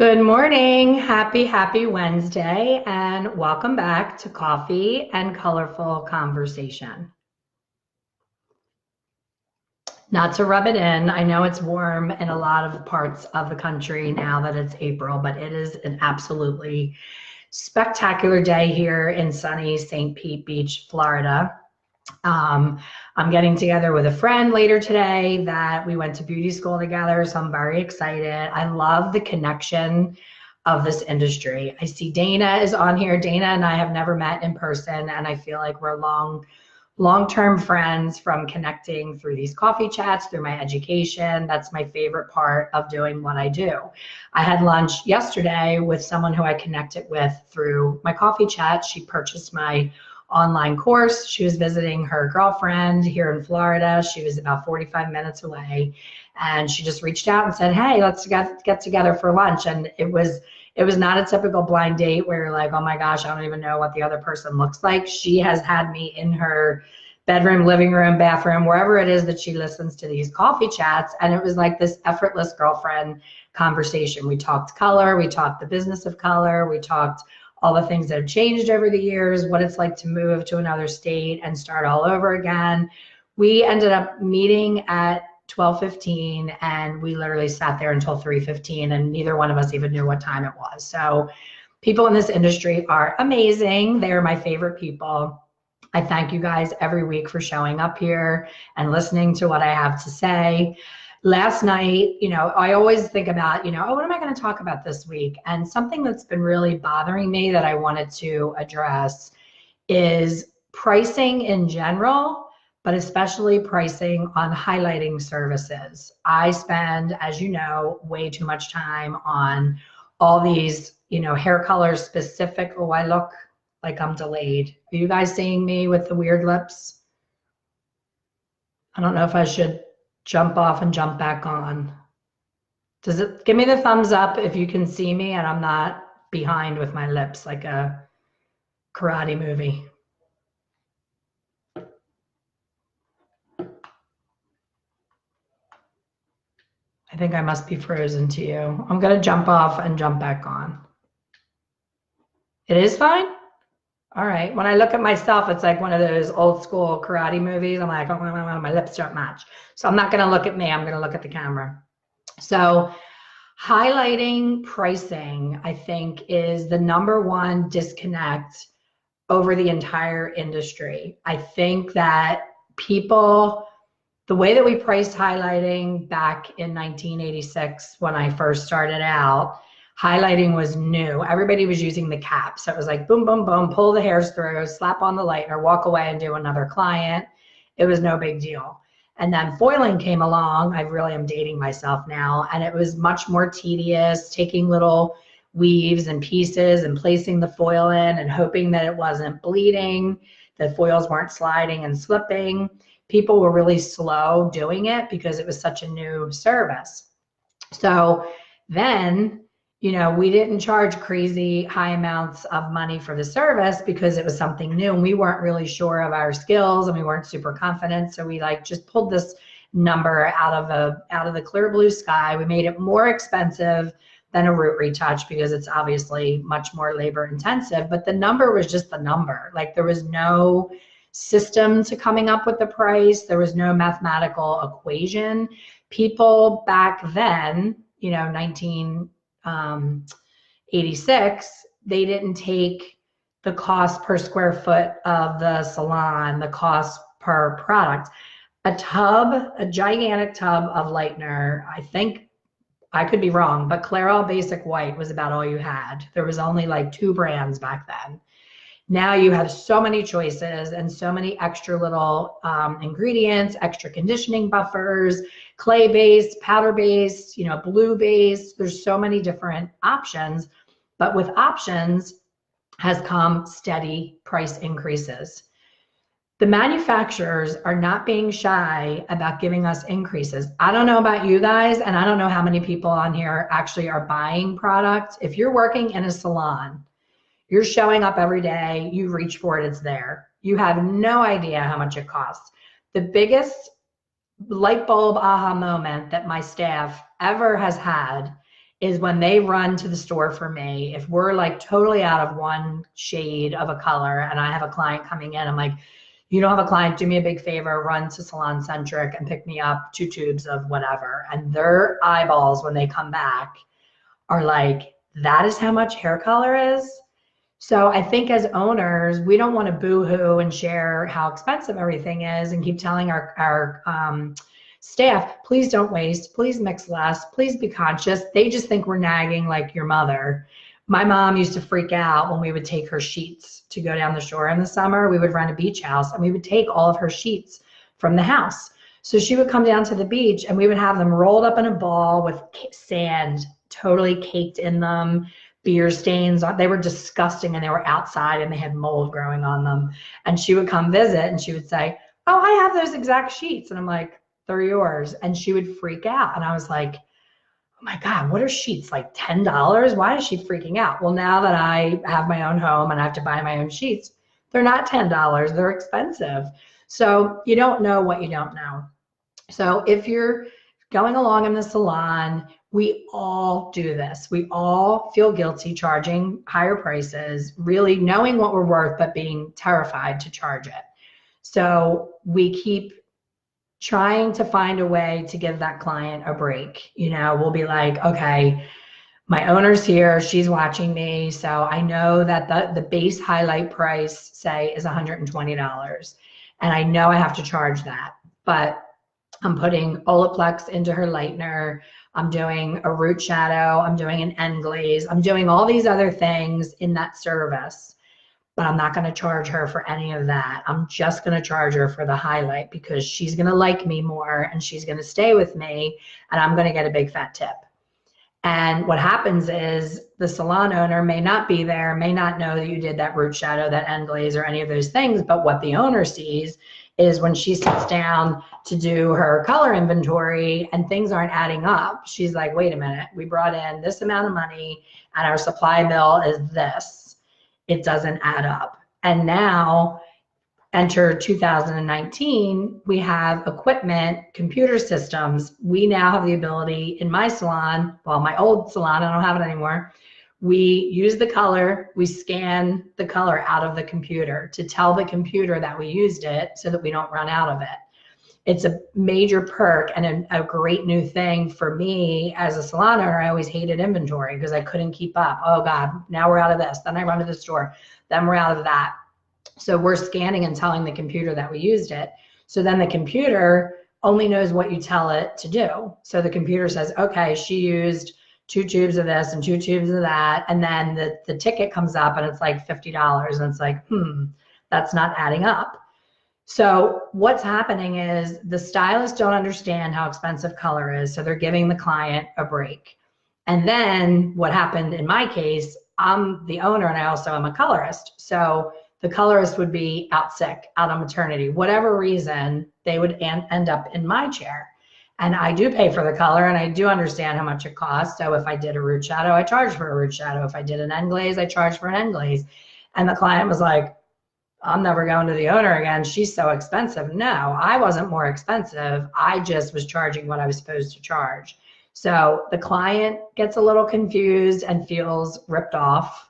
Good morning. Happy Wednesday, and welcome back to Coffee and Colorful Conversation. Not to rub it in, I know it's warm in a lot of parts of the country now that it's April, but it is an absolutely spectacular day here in sunny St. Pete Beach, Florida. I'm getting together with a friend later today that we went to beauty school together, so I'm very excited. I love the connection of this industry. I see Dana is on here. Dana and I have never met in person, and I feel like we're long-term friends from connecting through these coffee chats, through my education. That's my favorite part of doing what I do. I had lunch yesterday with someone who I connected with through my coffee chat. She purchased my online course. She was visiting her girlfriend here in Florida. She was about 45 minutes away, and she just reached out and said, "Hey, let's get together for lunch." And it was not a typical blind date where you're like, "Oh my gosh, I don't even know what the other person looks like." She has had me in her bedroom, living room, bathroom, wherever it is that she listens to these coffee chats, and it was like this effortless girlfriend conversation. We talked color, we talked the business of color, we talked all the things that have changed over the years, what it's like to move to another state and start all over again. We ended up meeting at 12:15, and we literally sat there until 3:15, and neither one of us even knew what time it was. So people in this industry are amazing. They're my favorite people. I thank you guys every week for showing up here and listening to what I have to say. Last night, I always think about, oh, what am I going to talk about this week? And something that's been really bothering me that I wanted to address is pricing in general, but especially pricing on highlighting services. I spend, as you know, way too much time on all these, hair color specific. Oh, I look like I'm delayed. Are you guys seeing me with the weird lips? I don't know if I should jump off and jump back on. Does it give me the thumbs up if you can see me and I'm not behind with my lips like a karate movie? I think I must be frozen to you. I'm going to jump off and jump back on. It is fine? All right. When I look at myself, it's like one of those old school karate movies. I'm like, oh, my lips don't match. So I'm not going to look at me. I'm going to look at the camera. So highlighting pricing, I think, is the number one disconnect over the entire industry. I think that people, the way that we priced highlighting back in 1986 when I first started out, highlighting was new. Everybody was using the cap. So it was like boom, boom, boom, pull the hairs through, slap on the lightener, walk away and do another client. It was no big deal. And then foiling came along. I really am dating myself now. And it was much more tedious, taking little weaves and pieces and placing the foil in and hoping that it wasn't bleeding, the foils weren't sliding and slipping. People were really slow doing it because it was such a new service. So then, we didn't charge crazy high amounts of money for the service because it was something new and we weren't really sure of our skills and we weren't super confident. So we just pulled this number out of the clear blue sky. We made it more expensive than a root retouch because it's obviously much more labor intensive, but the number was just the number. There was no system to coming up with the price. There was no mathematical equation. People back then, 1986, they didn't take the cost per square foot of the salon, the cost per product. A gigantic tub of lightener, I think, I could be wrong, but Clairol Basic White was about all you had. There was only 2 brands back then. Now you have so many choices and so many extra little ingredients, extra conditioning buffers, clay-based, powder-based, blue-based. There's so many different options, but with options has come steady price increases. The manufacturers are not being shy about giving us increases. I don't know about you guys, and I don't know how many people on here actually are buying products. If you're working in a salon, you're showing up every day, you reach for it, it's there. You have no idea how much it costs. The biggest light bulb aha moment that my staff ever has had is when they run to the store for me, if we're like totally out of one shade of a color and I have a client coming in, I'm like, you don't have a client, do me a big favor, run to Salon Centric and pick me up 2 tubes of whatever. And their eyeballs, when they come back, are like, that is how much hair color is? So I think as owners, we don't want to boo-hoo and share how expensive everything is and keep telling our staff, please don't waste, please mix less, please be conscious. They just think we're nagging like your mother. My mom used to freak out when we would take her sheets to go down the shore in the summer. We would rent a beach house and we would take all of her sheets from the house. So she would come down to the beach and we would have them rolled up in a ball with sand totally caked in them, beer stains. They were disgusting and they were outside and they had mold growing on them. And she would come visit and she would say, oh, I have those exact sheets. And I'm like, they're yours. And she would freak out. And I was like, oh my God, what are sheets? Like $10? Why is she freaking out? Well, now that I have my own home and I have to buy my own sheets, they're not $10. They're expensive. So you don't know what you don't know. So if you're going along in the salon, we all do this. We all feel guilty charging higher prices, really knowing what we're worth, but being terrified to charge it. So we keep trying to find a way to give that client a break. You know, we'll be like, okay, my owner's here, she's watching me. So I know that the base highlight price, say, is $120. And I know I have to charge that, but I'm putting Olaplex into her lightener. I'm doing a root shadow. I'm doing an end glaze. I'm doing all these other things in that service, but I'm not going to charge her for any of that. I'm just going to charge her for the highlight because she's going to like me more and she's going to stay with me and I'm going to get a big fat tip. And what happens is the salon owner may not be there, may not know that you did that root shadow, that end glaze, or any of those things, but what the owner sees is when she sits down to do her color inventory and things aren't adding up, she's like, wait a minute, we brought in this amount of money and our supply bill is this. It doesn't add up. And now, enter 2019, we have equipment, computer systems. We now have the ability in my salon, well, my old salon, I don't have it anymore. We use the color, we scan the color out of the computer to tell the computer that we used it so that we don't run out of it. It's a major perk and a great new thing for me as a salon owner. I always hated inventory because I couldn't keep up. Oh God, now we're out of this. Then I run to the store. Then we're out of that. So we're scanning and telling the computer that we used it. So then the computer only knows what you tell it to do. So the computer says, okay, she used 2 tubes of this and 2 tubes of that. And then the ticket comes up and it's like $50. And it's like, that's not adding up. So what's happening is the stylists don't understand how expensive color is. So they're giving the client a break. And then what happened in my case, I'm the owner and I also am a colorist. So the colorist would be out sick, out on maternity, whatever reason, they would end up in my chair. And I do pay for the color and I do understand how much it costs. So if I did a root shadow, I charge for a root shadow. If I did an end glaze, I charge for an end glaze. And the client was like, I'm never going to the owner again. She's so expensive. No, I wasn't more expensive. I just was charging what I was supposed to charge. So the client gets a little confused and feels ripped off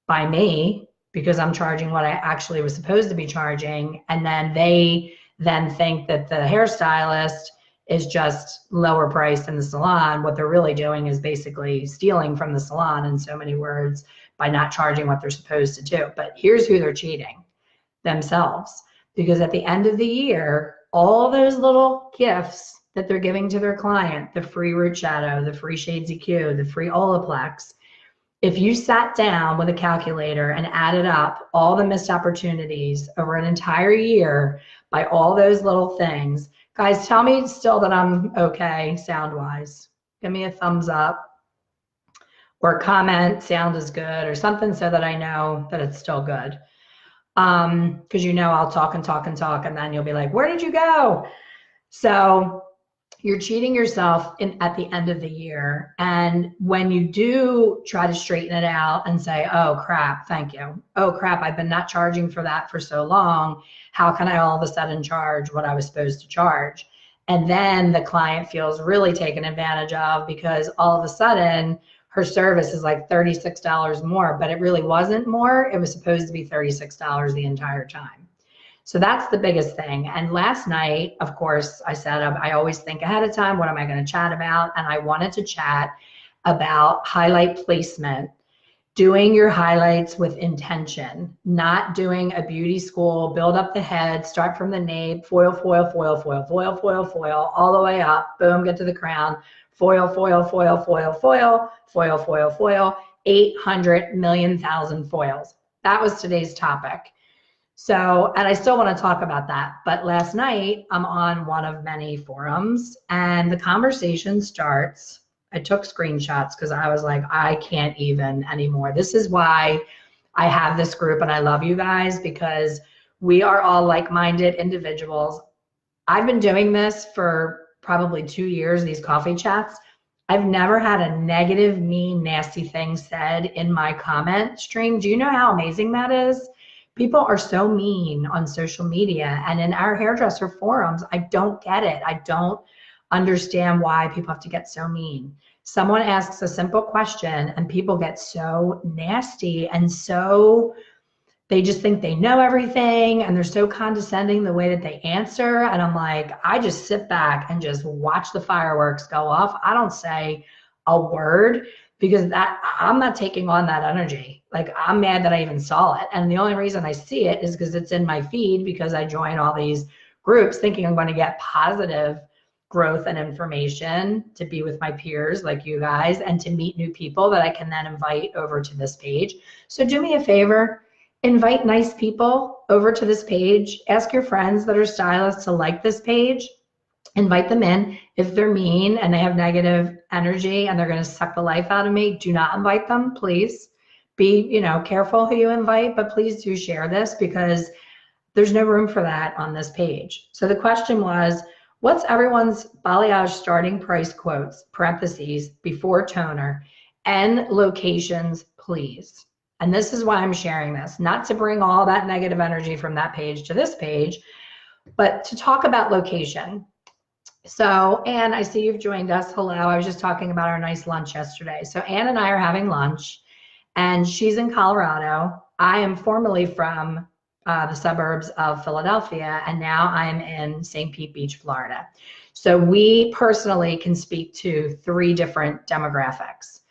by me because I'm charging what I actually was supposed to be charging. And then they then think that the hairstylist is just lower priced in the salon. What they're really doing is basically stealing from the salon in so many words by not charging what they're supposed to do. But here's who they're cheating: themselves. Because at the end of the year, all those little gifts that they're giving to their client, the free root shadow, the free Shades EQ, the free Olaplex, if you sat down with a calculator and added up all the missed opportunities over an entire year by all those little things, guys, tell me still that I'm okay sound-wise. Give me a thumbs up or comment, sound is good, or something so that I know that it's still good. Because you know I'll talk and talk and talk, and then you'll be like, where did you go? So you're cheating yourself at the end of the year. And when you do try to straighten it out and say, oh crap, thank you. Oh crap, I've been not charging for that for so long. How can I all of a sudden charge what I was supposed to charge? And then the client feels really taken advantage of because all of a sudden her service is like $36 more, but it really wasn't more. It was supposed to be $36 the entire time. So that's the biggest thing. And last night, of course, I said, I always think ahead of time, what am I going to chat about? And I wanted to chat about highlight placement, doing your highlights with intention, not doing a beauty school, build up the head, start from the nape, foil, foil, foil, foil, foil, foil, foil, all the way up, boom, get to the crown, foil, foil, foil, foil, foil, foil, foil, foil, 800 million thousand foils. That was today's topic. So, and I still want to talk about that, but last night I'm on one of many forums and the conversation starts. I took screenshots because I was like, I can't even anymore. This is why I have this group and I love you guys because we are all like-minded individuals. I've been doing this for probably 2 years, these coffee chats. I've never had a negative, mean, nasty thing said in my comment stream. Do you know how amazing that is? People are so mean on social media and in our hairdresser forums. I don't get it. I don't understand why people have to get so mean. Someone asks a simple question and people get so nasty and so they just think they know everything and they're so condescending the way that they answer. And I'm like, I just sit back and just watch the fireworks go off. I don't say a word because I'm not taking on that energy. Like I'm mad that I even saw it. And the only reason I see it is because it's in my feed because I join all these groups thinking I'm going to get positive growth and information to be with my peers like you guys and to meet new people that I can then invite over to this page. So do me a favor, invite nice people over to this page. Ask your friends that are stylists to like this page. Invite them in. If they're mean and they have negative energy and they're going to suck the life out of me, do not invite them, please. Be, careful who you invite, but please do share this because there's no room for that on this page. So the question was, what's everyone's balayage starting price quotes, parentheses, before toner, and locations, please? And this is why I'm sharing this, not to bring all that negative energy from that page to this page, but to talk about location. So, Anne, I see you've joined us. Hello. I was just talking about our nice lunch yesterday. So Anne and I are having lunch, and she's in Colorado. I am formerly from the suburbs of Philadelphia, and now I'm in St. Pete Beach, Florida. So we personally can speak to 3 different demographics.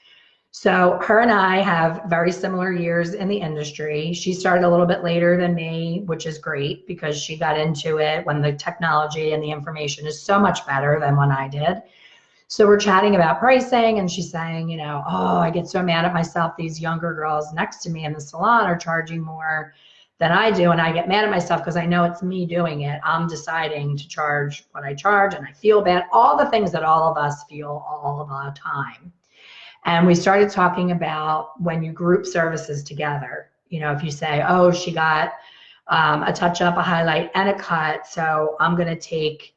So her and I have very similar years in the industry. She started a little bit later than me, which is great because she got into it when the technology and the information is so much better than when I did. So we're chatting about pricing and she's saying, oh, I get so mad at myself. These younger girls next to me in the salon are charging more than I do. And I get mad at myself because I know it's me doing it. I'm deciding to charge what I charge and I feel bad. All the things that all of us feel all the time. And we started talking about when you group services together, if you say, oh, she got a touch up, a highlight, and a cut, so I'm going to take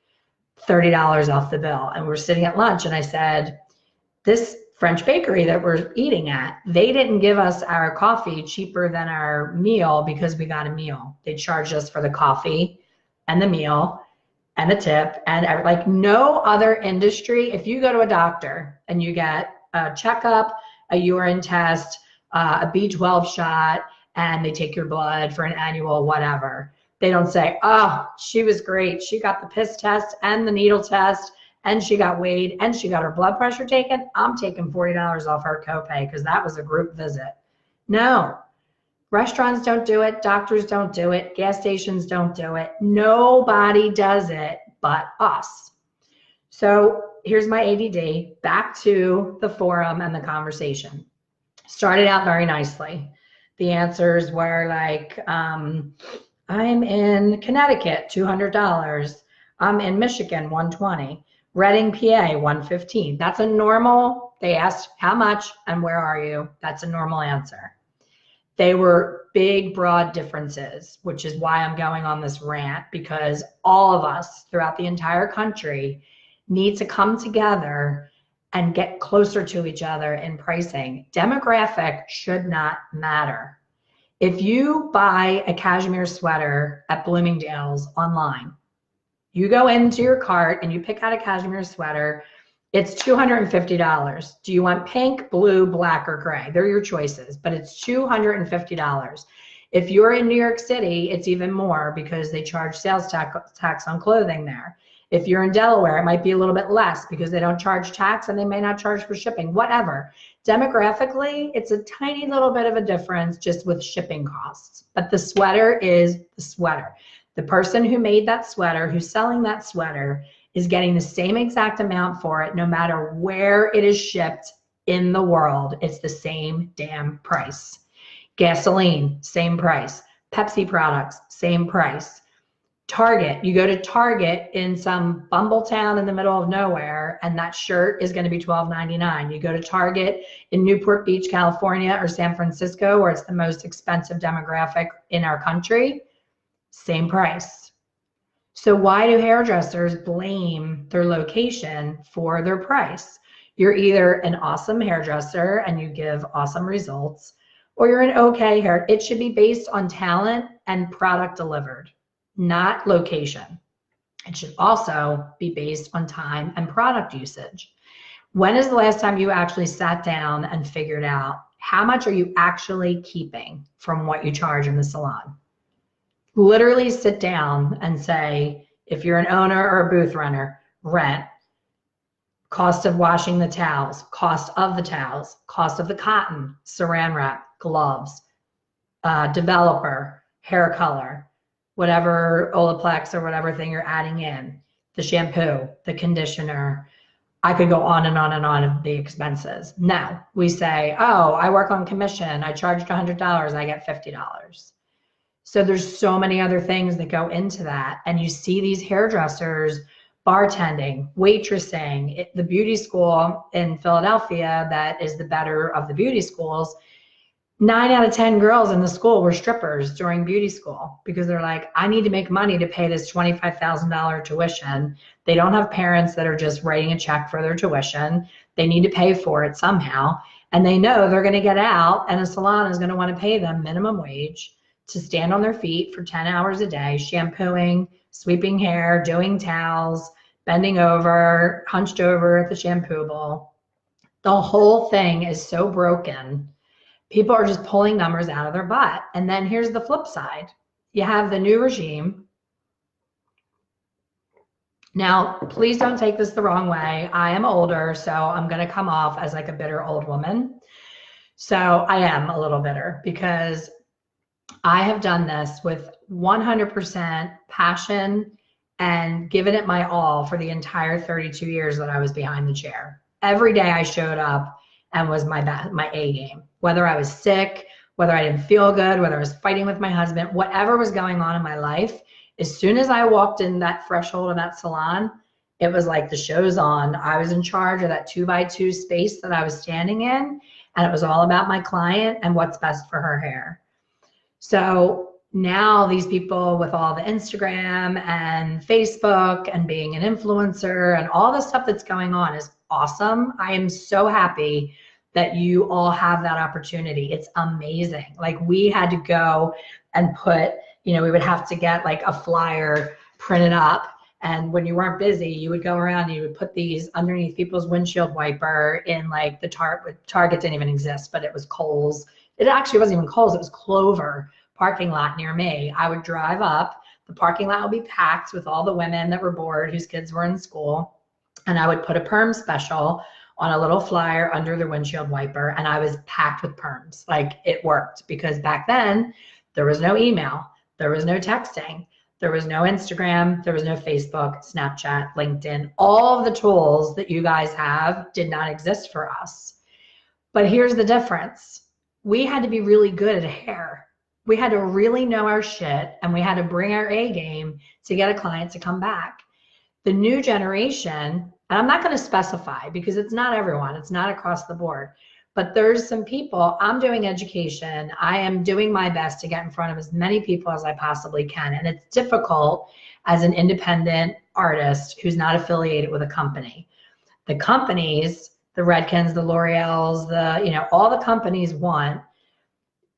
$30 off the bill. And we're sitting at lunch and I said, this French bakery that we're eating at, they didn't give us our coffee cheaper than our meal because we got a meal. They charged us for the coffee and the meal and the tip. And like no other industry, if you go to a doctor and you get a checkup, a urine test, a B12 shot, and they take your blood for an annual whatever. They don't say, oh, she was great. She got the piss test and the needle test, and she got weighed, and she got her blood pressure taken. I'm taking $40 off her copay because that was a group visit. No, restaurants don't do it. Doctors don't do it. Gas stations don't do it. Nobody does it but us. So here's my ADD, back to the forum and the conversation. Started out very nicely. The answers were like, I'm in Connecticut, $200. I'm in Michigan, $120. Reading, PA, $115. That's a normal, they asked how much and where are you? That's a normal answer. They were big, broad differences, which is why I'm going on this rant, because all of us throughout the entire country need to come together and get closer to each other in pricing. Demographic should not matter. If you buy a cashmere sweater at Bloomingdale's online, You go into your cart and you pick out a cashmere sweater. It's $250. Do you want pink, blue, black, or gray? They're your choices, but it's $250. If you're in New York City, it's even more because they charge sales tax on clothing there. If you're in Delaware, it might be a little bit less because they don't charge tax and they may not charge for shipping, whatever. Demographically, it's a tiny little bit of a difference just with shipping costs. But the sweater is the sweater. The person who made that sweater, who's selling that sweater, is getting the same exact amount for it no matter where it is shipped in the world. It's the same damn price. Gasoline, same price. Pepsi products, same price. Target, you go to Target in some bumble town in the middle of nowhere, and that shirt is going to be $12.99. You go to Target in Newport Beach, California, or San Francisco, where it's the most expensive demographic in our country, same price. So why do hairdressers blame their location for their price? You're either an awesome hairdresser and you give awesome results, or you're an okay hair. It should be based on talent and product delivered, not location. It should also be based on time and product usage. When is the last time you actually sat down and figured out how much are you actually keeping from what you charge in the salon? Literally sit down and say, if you're an owner or a booth runner, rent, cost of washing the towels, cost of the towels, cost of the cotton, saran wrap, gloves, developer, hair color, whatever Olaplex or whatever thing you're adding in, the shampoo, the conditioner. I could go on and on and on of the expenses. No, we say, oh, I work on commission. I charged $100, I get $50. So there's so many other things that go into that. And you see these hairdressers bartending, waitressing. The beauty school in Philadelphia that is the better of the beauty schools, 9 out of 10 girls in the school were strippers during beauty school because they're like, I need to make money to pay this $25,000 tuition. They don't have parents that are just writing a check for their tuition. They need to pay for it somehow. And they know they're going to get out and a salon is going to want to pay them minimum wage to stand on their feet for 10 hours a day, shampooing, sweeping hair, doing towels, bending over, hunched over at the shampoo bowl. The whole thing is so broken. People are just pulling numbers out of their butt. And then here's the flip side. You have the new regime. Now, please don't take this the wrong way. I am older, so I'm going to come off as like a bitter old woman. So I am a little bitter because I have done this with 100% passion and given it my all for the entire 32 years that I was behind the chair. Every day I showed up and was my A game. Whether I was sick, whether I didn't feel good, whether I was fighting with my husband, whatever was going on in my life, as soon as I walked in that threshold of that salon, it was like the show's on. I was in charge of that 2x2 space that I was standing in, and it was all about my client and what's best for her hair. So now these people with all the Instagram and Facebook and being an influencer and all the stuff that's going on is awesome. I am so happy that you all have that opportunity. It's amazing. Like we had to go and put, we would have to get like a flyer printed up. And when you weren't busy, you would go around and you would put these underneath people's windshield wiper in like the Target didn't even exist, but it was Kohl's. It actually wasn't even Kohl's, it was Clover parking lot near me. I would drive up, the parking lot would be packed with all the women that were bored, whose kids were in school. And I would put a perm special on a little flyer under the windshield wiper, and I was packed with perms. Like it worked because back then there was no email, there was no texting, there was no Instagram, there was no Facebook, Snapchat, LinkedIn. All of the tools that you guys have did not exist for us. But here's the difference. We had to be really good at hair. We had to really know our shit, and we had to bring our A game to get a client to come back. The new generation, and I'm not going to specify because it's not everyone, it's not across the board, but there's some people, I'm doing education, I am doing my best to get in front of as many people as I possibly can. And it's difficult as an independent artist who's not affiliated with a company. The companies, the Redkins, the L'Oreals, all the companies want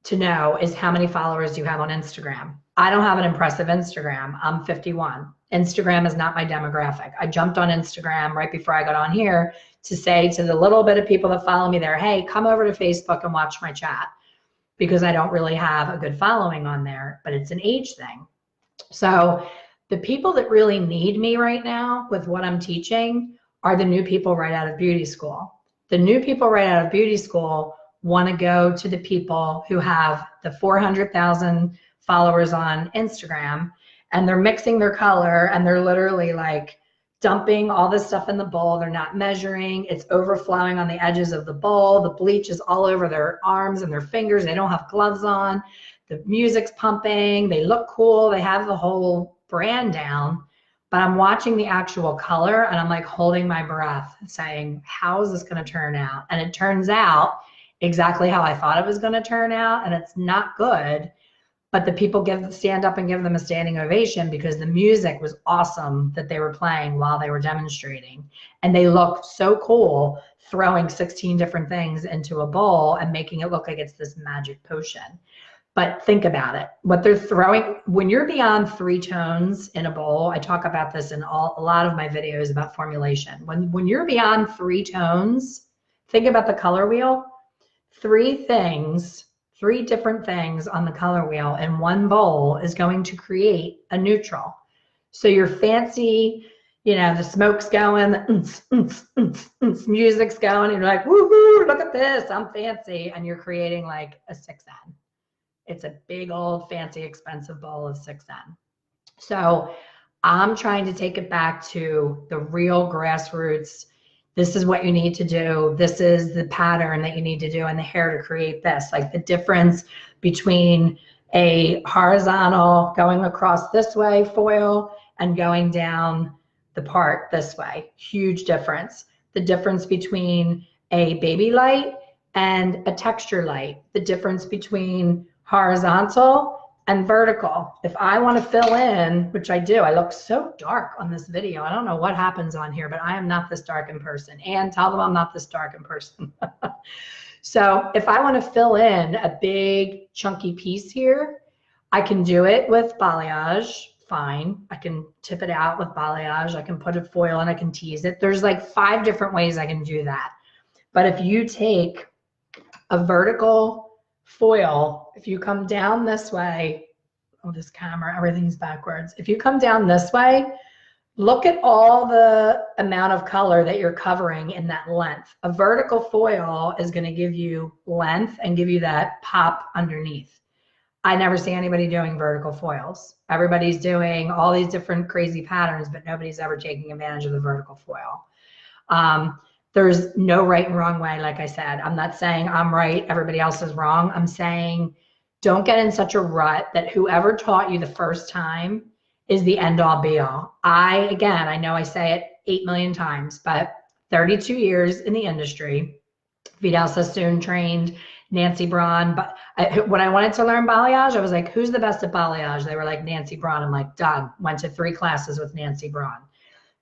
to know is how many followers do you have on Instagram. I don't have an impressive Instagram. I'm 51. Instagram is not my demographic. I jumped on Instagram right before I got on here to say to the little bit of people that follow me there, hey, come over to Facebook and watch my chat, because I don't really have a good following on there, but it's an age thing. So the people that really need me right now with what I'm teaching are the new people right out of beauty school. The new people right out of beauty school want to go to the people who have the 400,000 followers on Instagram, and they're mixing their color, and they're literally like dumping all this stuff in the bowl. They're not measuring. It's overflowing on the edges of the bowl. The bleach is all over their arms and their fingers. They don't have gloves on. The music's pumping. They look cool. They have the whole brand down. But I'm watching the actual color, and I'm like holding my breath saying, how is this going to turn out? And it turns out exactly how I thought it was going to turn out, and it's not good. But the people stand up and give them a standing ovation because the music was awesome that they were playing while they were demonstrating. And they looked so cool throwing 16 different things into a bowl and making it look like it's this magic potion. But think about it. What they're throwing, when you're beyond 3 tones in a bowl, I talk about this in a lot of my videos about formulation. When you're beyond 3 tones, think about the color wheel. 3 different things on the color wheel in one bowl is going to create a neutral. So your fancy, the smoke's going, music's going, and you're like, woohoo, look at this, I'm fancy. And you're creating like a 6N. It's a big old fancy expensive bowl of 6N. So I'm trying to take it back to the real grassroots. This is what you need to do. This is the pattern that you need to do in the hair to create this. Like the difference between a horizontal going across this way foil and going down the part this way. Huge difference. The difference between a baby light and a texture light. The difference between horizontal and vertical. If I want to fill in, which I do, I look so dark on this video. I don't know what happens on here, but I am not this dark in person. And tell them I'm not this dark in person. So if I want to fill in a big chunky piece here, I can do it with balayage. Fine. I can tip it out with balayage. I can put a foil and I can tease it. There's like 5 different ways I can do that. But if you take a vertical foil, if you come down this way, oh, this camera, everything's backwards. If you come down this way, look at all the amount of color that you're covering in that length. A vertical foil is going to give you length and give you that pop underneath. I never see anybody doing vertical foils. Everybody's doing all these different crazy patterns, but nobody's ever taking advantage of the vertical foil. There's no right and wrong way, like I said. I'm not saying I'm right, everybody else is wrong. I'm saying don't get in such a rut that whoever taught you the first time is the end all be all. I know I say it 8 million times, but 32 years in the industry. Vidal Sassoon trained Nancy Braun. But when I wanted to learn balayage, I was like, who's the best at balayage? They were like, Nancy Braun. I'm like, done. Went to 3 classes with Nancy Braun.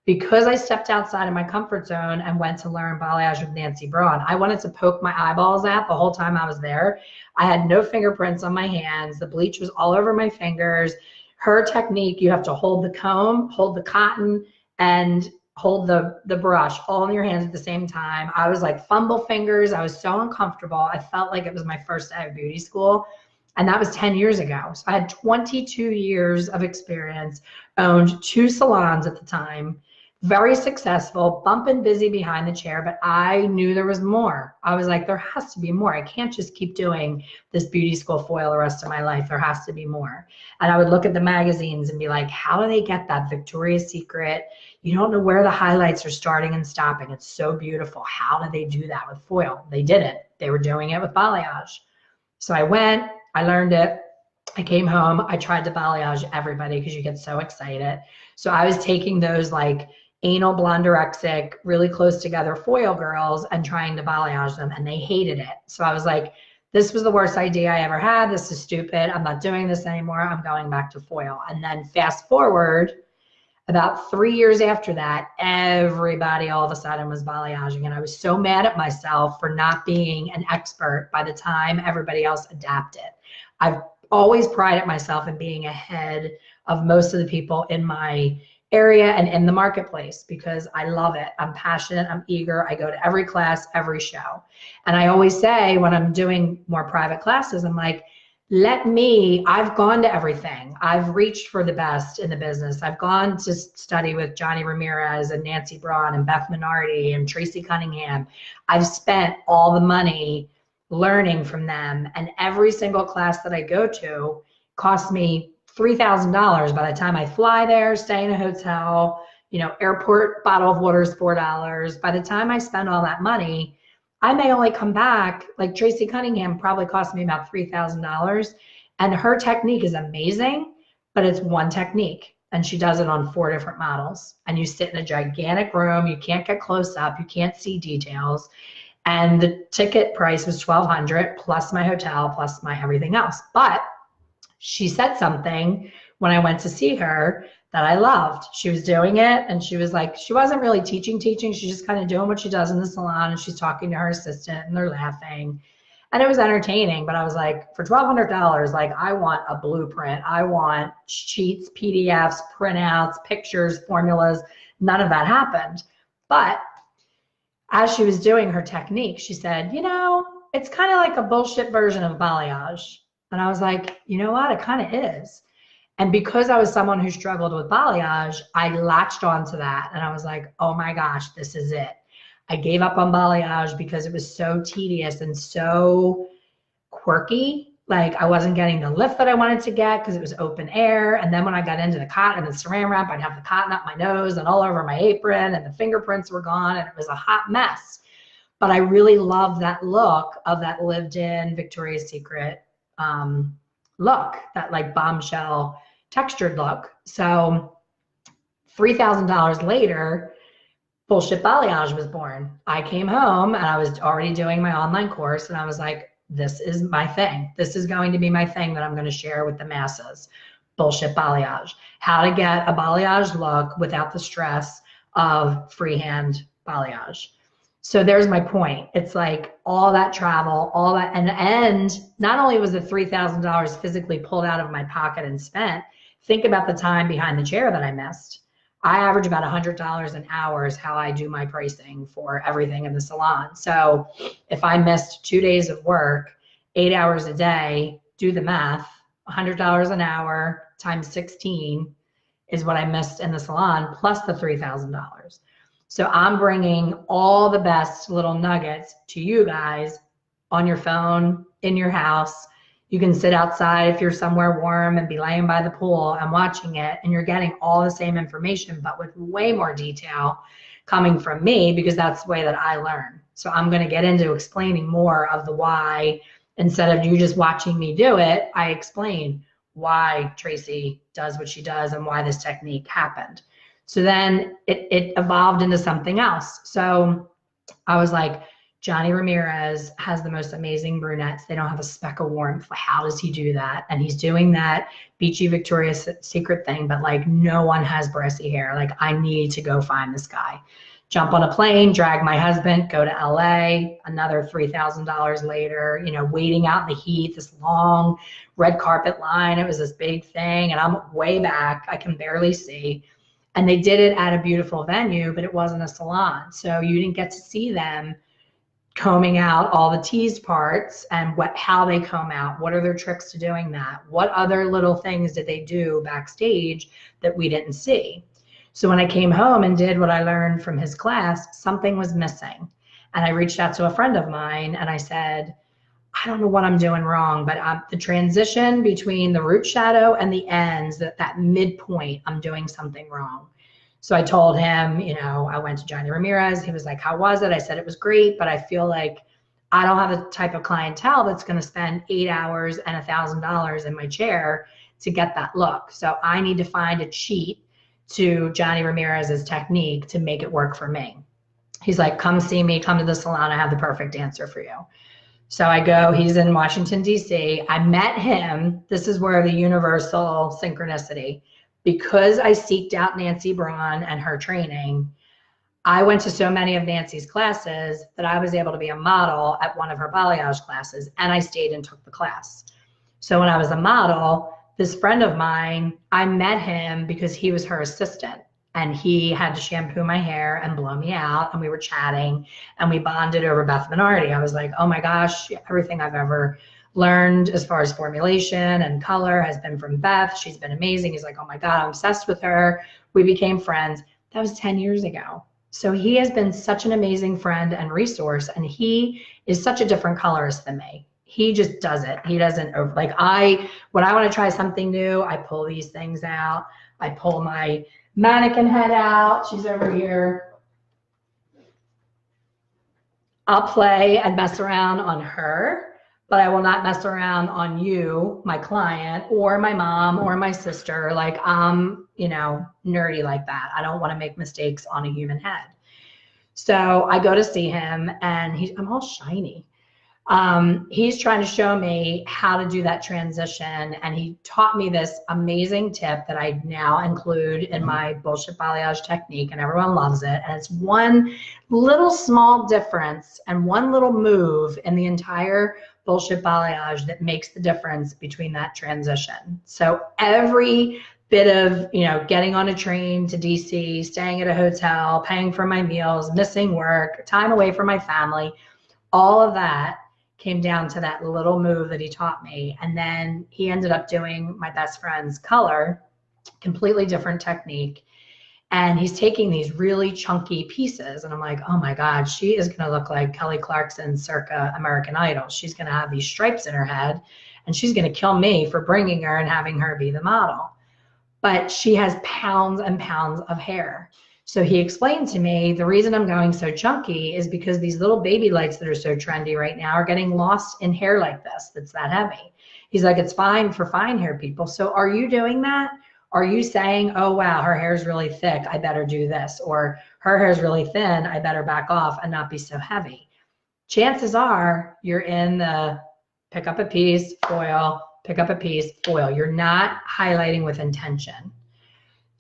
Because I stepped outside of my comfort zone and went to learn balayage with Nancy Braun, I wanted to poke my eyeballs out the whole time I was there. I had no fingerprints on my hands. The bleach was all over my fingers. Her technique, you have to hold the comb, hold the cotton, and hold the brush all in your hands at the same time. I was like fumble fingers. I was so uncomfortable. I felt like it was my first day of beauty school. And that was 10 years ago. So I had 22 years of experience, owned 2 salons at the time, very successful, bumping busy behind the chair, but I knew there was more. I was like, there has to be more. I can't just keep doing this beauty school foil the rest of my life. There has to be more. And I would look at the magazines and be like, how do they get that Victoria's Secret? You don't know where the highlights are starting and stopping. It's so beautiful. How did they do that with foil? They didn't. They were doing it with balayage. So I went, I learned it. I came home, I tried to balayage everybody because you get so excited. So I was taking those like anal blondorexic, really close together foil girls and trying to balayage them, and they hated it. So I was like, this was the worst idea I ever had. This is stupid. I'm not doing this anymore. I'm going back to foil. And then fast forward, about 3 years after that, everybody all of a sudden was balayaging. And I was so mad at myself for not being an expert by the time everybody else adapted. I've always prided myself in being ahead of most of the people in my area and in the marketplace because I love it. I'm passionate, I'm eager. I go to every class, every show. And I always say when I'm doing more private classes, I'm like, I've gone to everything. I've reached for the best in the business. I've gone to study with Johnny Ramirez and Nancy Braun and Beth Minardi and Tracy Cunningham. I've spent all the money learning from them. And every single class that I go to costs me $3,000 by the time I fly there, stay in a hotel, airport bottle of water is $4. By the time I spend all that money, I may only come back, like Tracy Cunningham probably cost me about $3,000. And her technique is amazing, but it's one technique. And she does it on 4 different models. And you sit in a gigantic room. You can't get close up. You can't see details. And the ticket price was $1,200 plus my hotel, plus my everything else. But she said something when I went to see her that I loved. She was doing it and she was like, she wasn't really teaching. She's just kind of doing what she does in the salon, and she's talking to her assistant and they're laughing. And it was entertaining, but I was like, for $1,200, like I want a blueprint. I want sheets, PDFs, printouts, pictures, formulas. None of that happened. But as she was doing her technique, she said, it's kind of like a bullshit version of balayage. And I was like, you know what? It kind of is. And because I was someone who struggled with balayage, I latched onto that. And I was like, oh my gosh, this is it. I gave up on balayage because it was so tedious and so quirky. Like I wasn't getting the lift that I wanted to get because it was open air. And then when I got into the cotton and the saran wrap, I'd have the cotton up my nose and all over my apron, and the fingerprints were gone, and it was a hot mess. But I really loved that look of that lived-in Victoria's Secret look, that like bombshell textured look. So $3,000 later, Bullshit Balayage was born. I came home and I was already doing my online course, and I was like, this is my thing. This is going to be my thing that I'm going to share with the masses. Bullshit Balayage. How to get a balayage look without the stress of freehand balayage. So there's my point. It's like all that travel, all that, and not only was the $3,000 physically pulled out of my pocket and spent, think about the time behind the chair that I missed. I average about $100 an hour is how I do my pricing for everything in the salon. So if I missed 2 days of work, 8 hours a day, do the math, $100 an hour times 16 is what I missed in the salon, plus the $3,000. So I'm bringing all the best little nuggets to you guys on your phone, in your house. You can sit outside if you're somewhere warm and be laying by the pool and watching it, and you're getting all the same information, but with way more detail coming from me, because that's the way that I learn. So I'm going to get into explaining more of the why. Instead of you just watching me do it, I explain why Tracy does what she does and why this technique happened. So then it evolved into something else. So I was like, Johnny Ramirez has the most amazing brunettes. They don't have a speck of warmth. How does he do that? And he's doing that beachy Victoria's Secret thing, but like no one has brassy hair. Like I need to go find this guy. Jump on a plane, drag my husband, go to LA, another $3,000 later, waiting out in the heat, this long red carpet line. It was this big thing, and I'm way back. I can barely see. And they did it at a beautiful venue, but it wasn't a salon. So you didn't get to see them combing out all the teased parts and how they comb out. What are their tricks to doing that? What other little things did they do backstage that we didn't see? So when I came home and did what I learned from his class, something was missing. And I reached out to a friend of mine and I said, I don't know what I'm doing wrong, but the transition between the root shadow and the ends, that midpoint, I'm doing something wrong. So I told him, I went to Johnny Ramirez. He was like, how was it? I said, it was great, but I feel like I don't have the type of clientele that's going to spend 8 hours and $1,000 in my chair to get that look. So I need to find a cheat to Johnny Ramirez's technique to make it work for me. He's like, come see me, come to the salon. I have the perfect answer for you. So I go, he's in Washington, D.C. I met him. This is where the universal synchronicity, because I seeked out Nancy Braun and her training. I went to so many of Nancy's classes that I was able to be a model at one of her balayage classes, and I stayed and took the class. So when I was a model, this friend of mine, I met him because he was her assistant. and he had to shampoo my hair and blow me out, and we were chatting and we bonded over Beth Minardi. I was like, oh my gosh, everything I've ever learned as far as formulation and color has been from Beth. She's been amazing. He's like, oh my God, I'm obsessed with her. We became friends. That was 10 years ago. So he has been such an amazing friend and resource, and he is such a different colorist than me. He just does it. He doesn't like when I want to try something new, I pull these things out. I pull my mannequin head out. She's over here. I'll play and mess around on her, but I will not mess around on you, my client, or my mom or my sister. Like I'm, nerdy like that. I don't want to make mistakes on a human head. So I go to see him and I'm all shiny. He's trying to show me how to do that transition. And he taught me this amazing tip that I now include in my bullshit balayage technique, and everyone loves it. And it's one little small difference and one little move in the entire bullshit balayage that makes the difference between that transition. So every bit of, getting on a train to DC, staying at a hotel, paying for my meals, missing work, time away from my family, all of that came down to that little move that he taught me. And then he ended up doing my best friend's color, completely different technique. And he's taking these really chunky pieces. And I'm like, oh my God, she is going to look like Kelly Clarkson circa American Idol. She's going to have these stripes in her head, and she's going to kill me for bringing her and having her be the model. But she has pounds and pounds of hair. So he explained to me the reason I'm going so chunky is because these little baby lights that are so trendy right now are getting lost in hair like this, that's that heavy. He's like, it's fine for fine hair people. So are you doing that? Are you saying, oh, wow, her hair is really thick, I better do this? Or her hair is really thin, I better back off and not be so heavy? Chances are you're in the pick up a piece, foil, pick up a piece, foil. You're not highlighting with intention.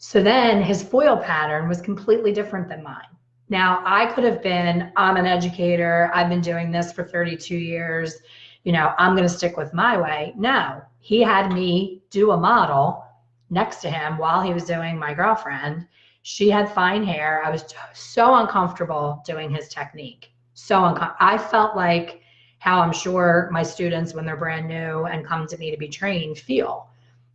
So then his foil pattern was completely different than mine. Now I could have been, I'm an educator, I've been doing this for 32 years, I'm going to stick with my way. No, he had me do a model next to him while he was doing my girlfriend. She had fine hair. I was so uncomfortable doing his technique. So uncomfortable. I felt like how I'm sure my students, when they're brand new and come to me to be trained, feel.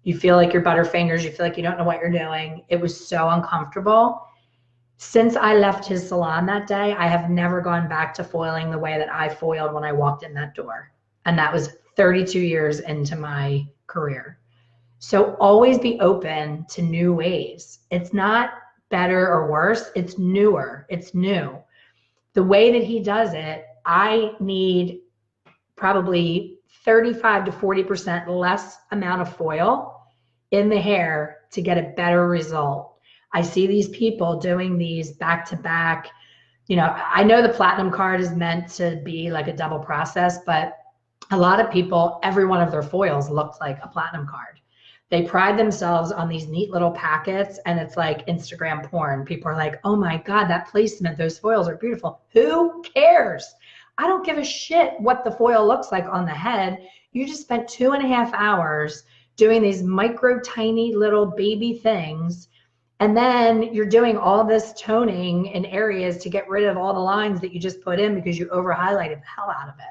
You feel like you're butterfingers. You feel like you don't know what you're doing. It was so uncomfortable. Since I left his salon that day, I have never gone back to foiling the way that I foiled when I walked in that door. And that was 32 years into my career. So always be open to new ways. It's not better or worse. It's newer. It's new. The way that he does it, I need probably 35 to 40% less amount of foil in the hair to get a better result. I see these people doing these back to back. I know the platinum card is meant to be like a double process, but a lot of people, every one of their foils looks like a platinum card. They pride themselves on these neat little packets, and it's like Instagram porn. People are like, oh my God, that placement, those foils are beautiful. Who cares? I don't give a shit what the foil looks like on the head. You just spent 2.5 hours doing these micro tiny little baby things, and then you're doing all this toning in areas to get rid of all the lines that you just put in because you over highlighted the hell out of it.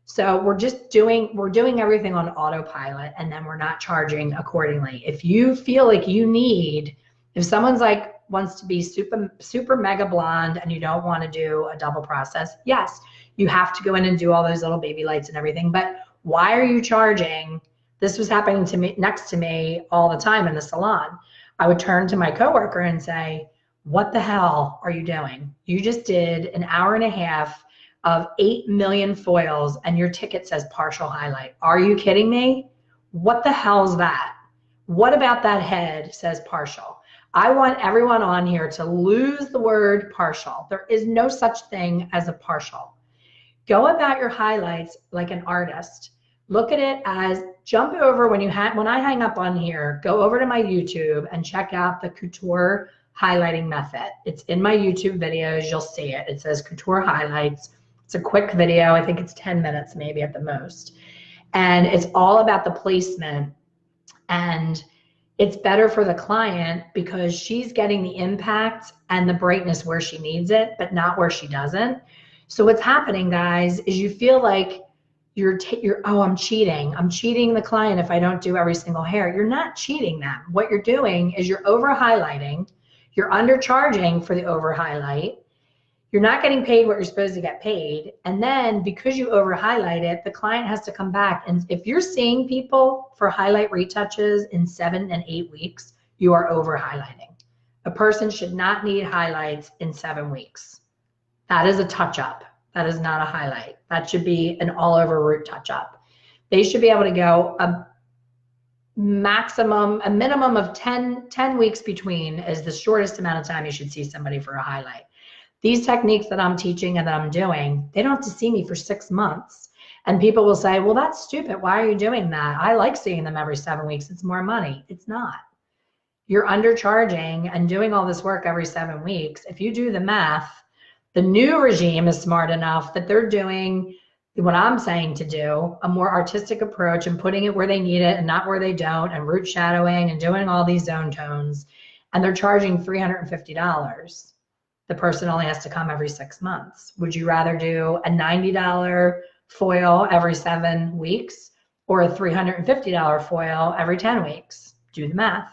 So we're doing everything on autopilot, and then we're not charging accordingly. If you feel like if someone's like wants to be super mega blonde and you don't want to do a double process, yes, you have to go in and do all those little baby lights and everything. But why are you charging? This was happening to me next to me all the time in the salon. I would turn to my coworker and say, what the hell are you doing? You just did an hour and a half of 8 million foils and your ticket says partial highlight. Are you kidding me? What the hell's that? What about that head says partial? I want everyone on here to lose the word partial. There is no such thing as a partial. Go about your highlights like an artist. Look at it as jump over when I hang up on here, go over to my YouTube and check out the couture highlighting method. It's in my YouTube videos. You'll see it. It says couture highlights. It's a quick video. I think it's 10 minutes maybe at the most. And it's all about the placement. And It's better for the client because she's getting the impact and the brightness where she needs it, but not where she doesn't. So what's happening, guys, is you feel like you're oh, I'm cheating. I'm cheating the client if I don't do every single hair. You're not cheating them. What you're doing is you're over highlighting. You're undercharging for the over highlight. You're not getting paid what you're supposed to get paid. And then because you over highlight it, the client has to come back. And if you're seeing people for highlight retouches in 7 and 8 weeks, you are over highlighting. A person should not need highlights in 7 weeks. That is a touch up. That is not a highlight. That should be an all over root touch up. They should be able to go a minimum of 10 weeks between is the shortest amount of time you should see somebody for a highlight. These techniques that I'm teaching and that I'm doing, they don't have to see me for 6 months. And people will say, well, that's stupid. Why are you doing that? I like seeing them every 7 weeks. It's more money. It's not. You're undercharging and doing all this work every 7 weeks. If you do the math, the new regime is smart enough that they're doing what I'm saying to do, a more artistic approach and putting it where they need it and not where they don't, and root shadowing and doing all these zone tones. And they're charging $350. The person only has to come every 6 months. Would you rather do a $90 foil every 7 weeks or a $350 foil every 10 weeks? Do the math.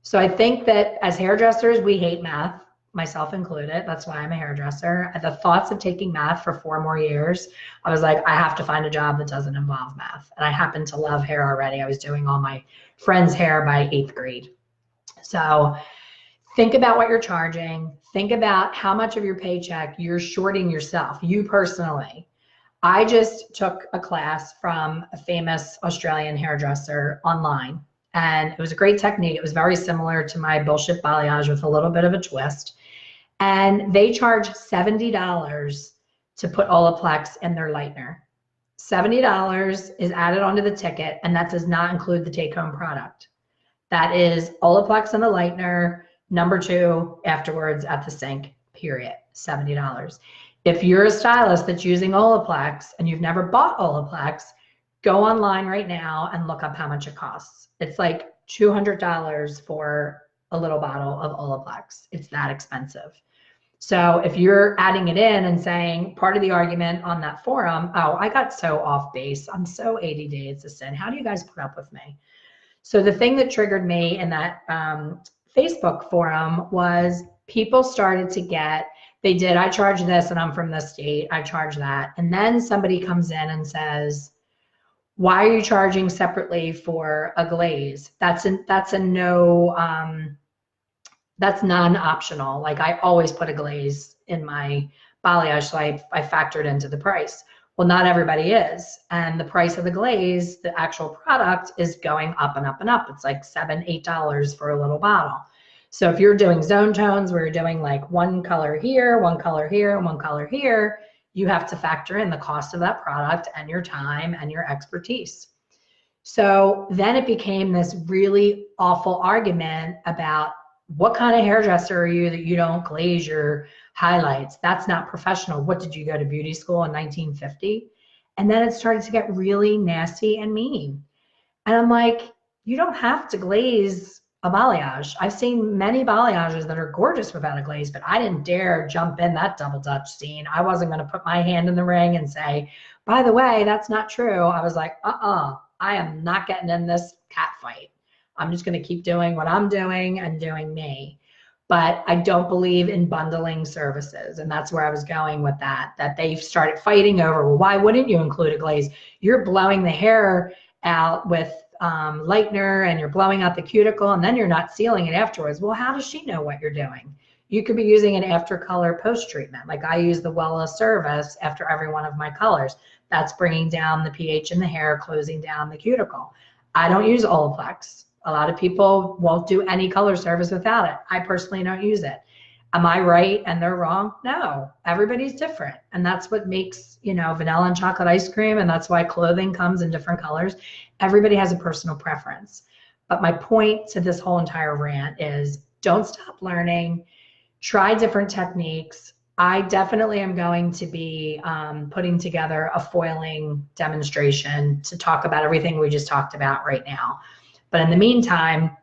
So I think that as hairdressers, we hate math, myself included. That's why I'm a hairdresser. The thoughts of taking math for 4 more years, I was like, I have to find a job that doesn't involve math. And I happen to love hair already. I was doing all my friends' hair by 8th grade. So think about what you're charging. Think about how much of your paycheck you're shorting yourself, you personally. I just took a class from a famous Australian hairdresser online, and it was a great technique. It was very similar to my bullshit balayage with a little bit of a twist. And they charge $70 to put Olaplex in their lightener. $70 is added onto the ticket, and that does not include the take-home product. That is Olaplex in the lightener, number 2 afterwards at the sink, period, $70. If you're a stylist that's using Olaplex and you've never bought Olaplex, go online right now and look up how much it costs. It's like $200 for a little bottle of Olaplex. It's that expensive. So if you're adding it in and saying, part of the argument on that forum, oh, I got so off base. I'm so ADD, it's a sin. How do you guys put up with me? So the thing that triggered me in that Facebook forum was people started to get, I charge this and I'm from this state, I charge that. And then somebody comes in and says, why are you charging separately for a glaze? That's non-optional. Like I always put a glaze in my balayage, so I factored into the price. Well, not everybody is. And the price of the glaze, the actual product, is going up and up and up. It's like $7, $8 for a little bottle. So if you're doing zone tones where you're doing like one color here, one color here, and one color here, you have to factor in the cost of that product and your time and your expertise. So then it became this really awful argument about what kind of hairdresser are you that you don't glaze your highlights? That's not professional. What, did you go to beauty school in 1950? And then it started to get really nasty and mean. And I'm like, you don't have to glaze a balayage. I've seen many balayages that are gorgeous without a glaze, but I didn't dare jump in that double Dutch scene. I wasn't going to put my hand in the ring and say, by the way, that's not true. I was like, I am not getting in this cat fight. I'm just going to keep doing what I'm doing and doing me. But I don't believe in bundling services. And that's where I was going with that they've started fighting over, well, why wouldn't you include a glaze? You're blowing the hair out with lightener and you're blowing out the cuticle and then you're not sealing it afterwards. Well, how does she know what you're doing? You could be using an after color post treatment. Like I use the Wella Service after every one of my colors. That's bringing down the pH in the hair, closing down the cuticle. I don't use Olaplex. A lot of people won't do any color service without it. I personally don't use it. Am I right and they're wrong? No, everybody's different. And that's what makes, vanilla and chocolate ice cream. And that's why clothing comes in different colors. Everybody has a personal preference. But my point to this whole entire rant is don't stop learning, try different techniques. I definitely am going to be putting together a foiling demonstration to talk about everything we just talked about right now. But in the meantime,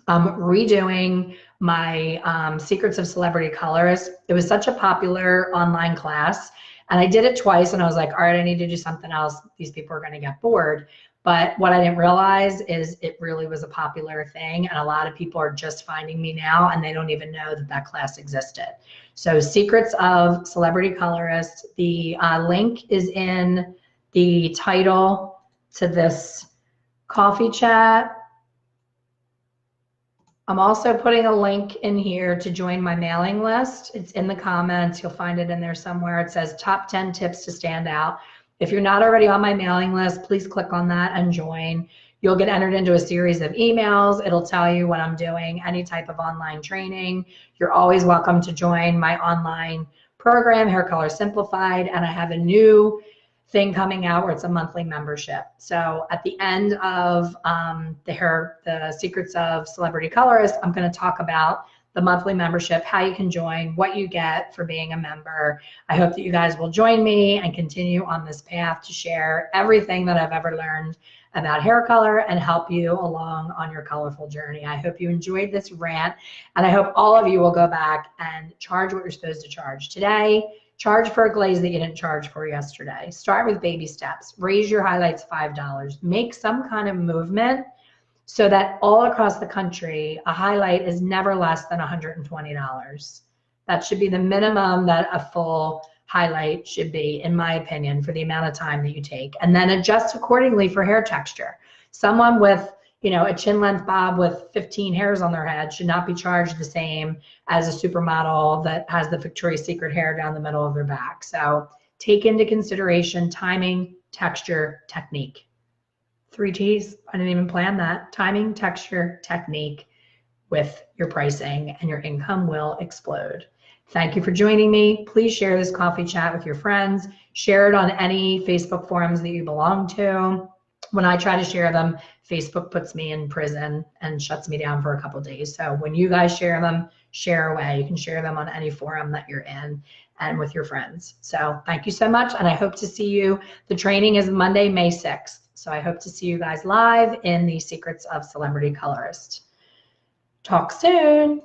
I'm redoing my Secrets of Celebrity Colorist. It was such a popular online class, and I did it twice, and I was like, all right, I need to do something else. These people are going to get bored. But what I didn't realize is it really was a popular thing, and a lot of people are just finding me now, and they don't even know that that class existed. So Secrets of Celebrity Colorist, the link is in the title to this coffee chat. I'm also putting a link in here to join my mailing list. It's in the comments. You'll find it in there somewhere. It says top 10 tips to stand out. If you're not already on my mailing list, please click on that and join. You'll get entered into a series of emails. It'll tell you when I'm doing any type of online training. You're always welcome to join my online program, Hair Color Simplified, and I have a new thing coming out where it's a monthly membership. So at the end of the Secrets of Celebrity Colorist, I'm going to talk about the monthly membership, how you can join, what you get for being a member. I hope that you guys will join me and continue on this path to share everything that I've ever learned about hair color and help you along on your colorful journey. I hope you enjoyed this rant, and I hope all of you will go back and charge what you're supposed to charge today. Charge for a glaze that you didn't charge for yesterday. Start with baby steps. Raise your highlights $5. Make some kind of movement so that all across the country, a highlight is never less than $120. That should be the minimum that a full highlight should be, in my opinion, for the amount of time that you take. And then adjust accordingly for hair texture. Someone with a chin length bob with 15 hairs on their head should not be charged the same as a supermodel that has the Victoria's Secret hair down the middle of their back. So take into consideration timing, texture, technique. 3 T's. I didn't even plan that. Timing, texture, technique with your pricing, and your income will explode. Thank you for joining me. Please share this coffee chat with your friends. Share it on any Facebook forums that you belong to. When I try to share them, Facebook puts me in prison and shuts me down for a couple of days. So when you guys share them, share away. You can share them on any forum that you're in and with your friends. So thank you so much, and I hope to see you. The training is Monday, May 6th. So I hope to see you guys live in the Secrets of Celebrity Colorist. Talk soon.